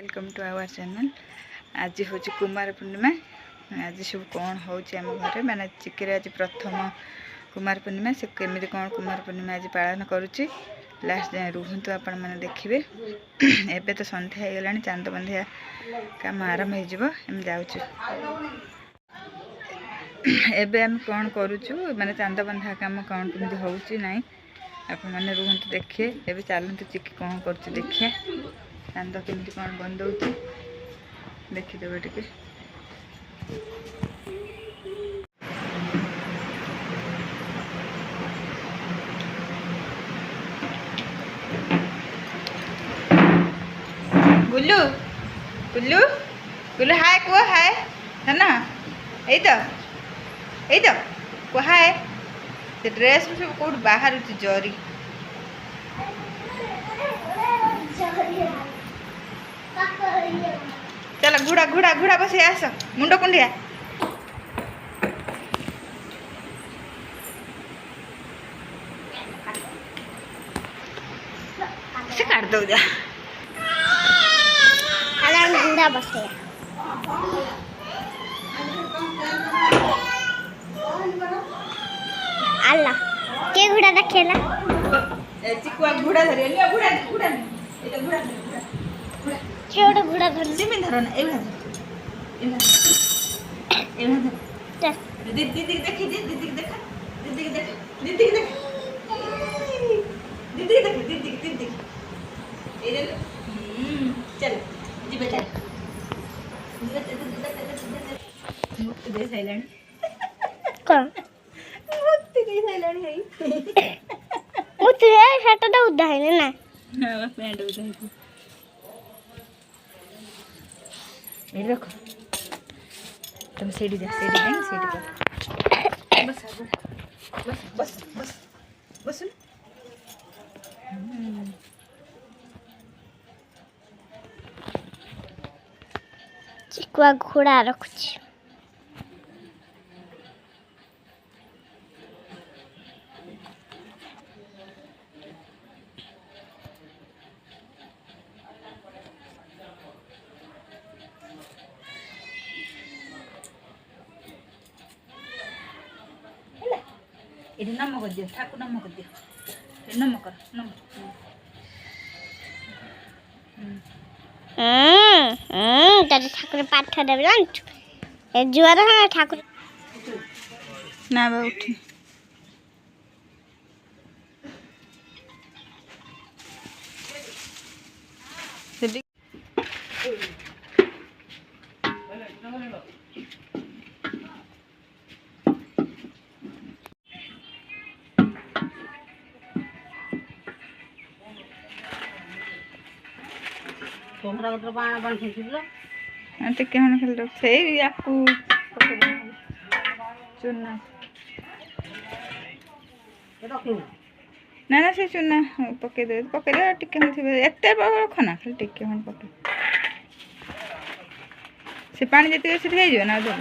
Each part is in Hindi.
Welcome to our channel. आज हूँ कुमार पूर्णिमा। आज सब कौन हो घर मैंने चिकी आज प्रथम कुमार पूर्णिमा से केमी कौन कुमार पूर्णिमा आज पालन करुच्ची लास्ट जाए रुहतु आपण मैंने देखिए। एबे तो संध्या हो गला चांद बंधिया काम आरंभ हो जाऊँ। एबे हम कौन करुचु माने चांद बंधा काम कौन केमती होउची नहीं आपण मैंने रुहतु देखिए। एबे चलतु चिकी कौन कर देखिए चांद केमती कौन बंदौती देखीदेवे टिके। गुल्लू गुल्लू गुल्लू हाय को हाय है ना यही तो को हाय से ड्रेस सब कौट बाहर जरी चल घुड़ा घुड़ा घुड़ा बस आस मुंड कुंडिया से काट दो जा घुड़ा बस अल्लाह के घुड़ा रखेला चिकुआ घुड़ा धरे लिया घुड़ा घुड़ा एटा घुड़ा छोड़ घुड़ा धर जिमिन धरो ना ए धर दीदी दीदी देखी दीदी देखा दीदी देखा दीदी देखा दीदी देखा दीदी दीदी ए ले चल जी बेटा मुक्त दे साइलेंट कौन मुक्त दे साइलेंट है मुक्त है शर्ट तो उड़ा है ना हां पैंट उड़ा है ये रखो तुम सीढ़ी जा सीढ़ी नहीं सीढ़ी पर बस बस बस बस बस चिकुआ घोड़ा रखुची ये नमक दियो ठाकुर नमक दियो नमक कर नमक तारे ठाकुर पाठ देबे जान ए जुआर है ठाकुर ना बा उठ तोमरा उधर बाण बाण खिंचिलो अंते केहन खेल रख से याकू चुना रखियो ना ना से चुना पके दे टिके हम थिबे एते रखना खाली टिके हम पके से पानी जति से થઈ जो ना दे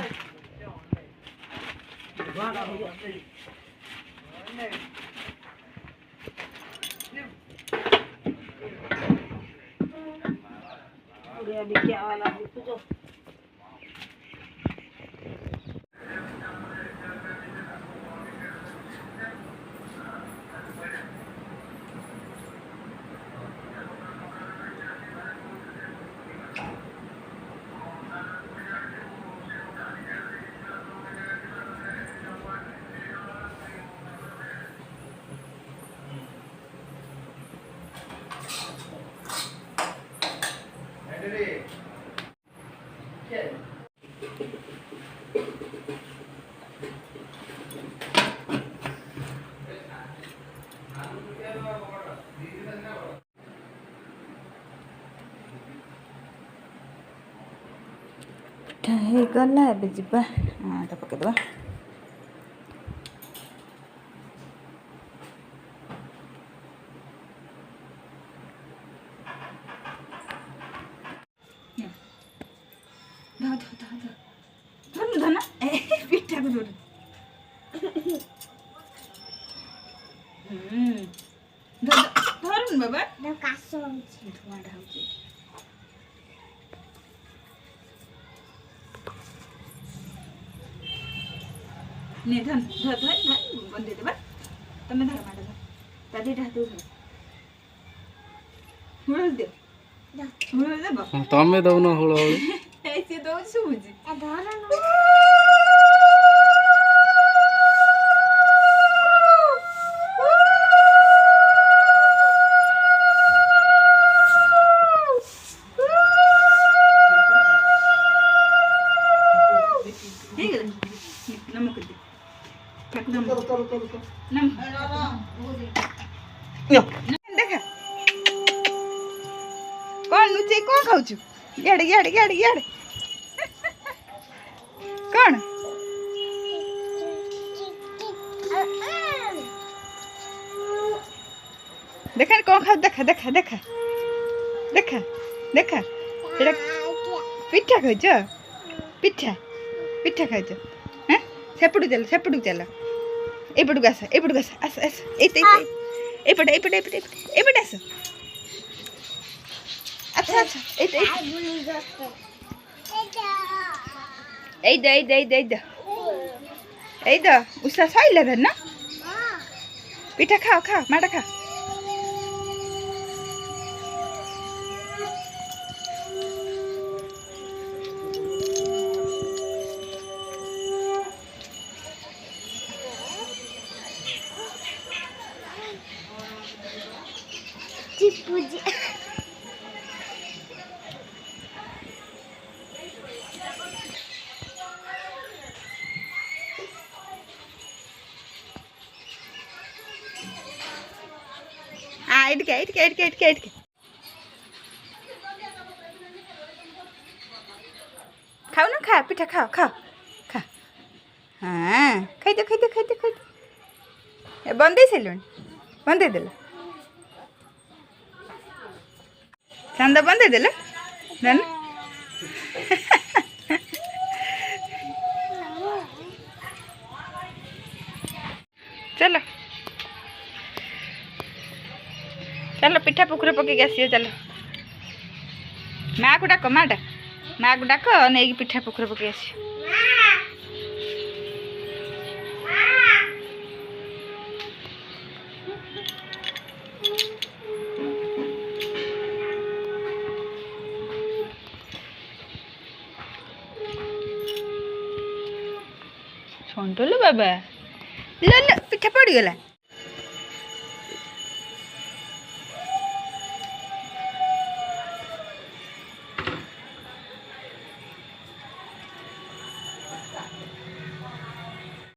अभी क्या वाला पूछो हो गला ए जीवा हाँ पकईदे धना पिठा को धर धरुन बाबा कासो धुआं ढाउची ନେ ଧନ ଧର ଧର ଧର ବନ୍ଦେଇ ଦେବା ତମେ ଧର ମାଡ଼ ଧର ତା ଦିଟା ହାତକୁ ଧର ହୁଳ ଦିଅ ହୁଳ ଦେବ ତମେ ଦଉନ ହୁଳ ହୁଳି ଏଇ ସିଏ ଦଉଛି ଶୁଭୁଛି ଦେଖା କଣ ଲୁଚେଇ କଣ ଖାଉଛୁ ଇଆଡେ ଇଆଡେ ଇଆଡେ ଇଆଡେ କଣ ଦେଖା କଣ ଖାଉ ଦେଖା ଦେଖା ଦେଖା ଦେଖା ଦେଖା ଏଇଟା ପିଠା ଖାଇଛ ପିଠା ପିଠା ଖାଇଛ ହଁ ସେପଟକୁ ଚାଲ ଏଇପଟକୁ ଆସ ଆସ ଆସ ଏଇପଟେ ଏଇପଟେ ଏଇପଟେ ଏଇପଟେ ଆସ ଆଚ୍ଛା ଆଚ୍ଛା ଏଇ ଦ ଉଷା ସଇଲା ଧର ନା ପିଠା ଖାଅ ଖାଅ ମାଡ଼ ଖା ଚିପୁଜି ଏଇଠିକି ଖାଉନ ଖା ପିଠା ଖାଅ ଖାଅ ଖା ହଁ ଖାଇଦିଅ ବନ୍ଦେଇ ସାରିଲୁଣି ବନ୍ଦେଇ ଦେଲ ଚାନ୍ଦ ବନ୍ଦେଇ ଦେଲ ଚାଲ ଚାଲ ପିଠା ପୋଖରୀ ପକେଇକି ଆସିବ ଚାଲ ମାଆକୁ ଡାକ ମାଆକୁ ଡାକ ନେଇକି ପିଠା ପୋଖରୀ ପକେଇ ଆସିବ ଛଣ୍ଡଲୁ ବାବା ପିଠା ପଡ଼ିଗଲା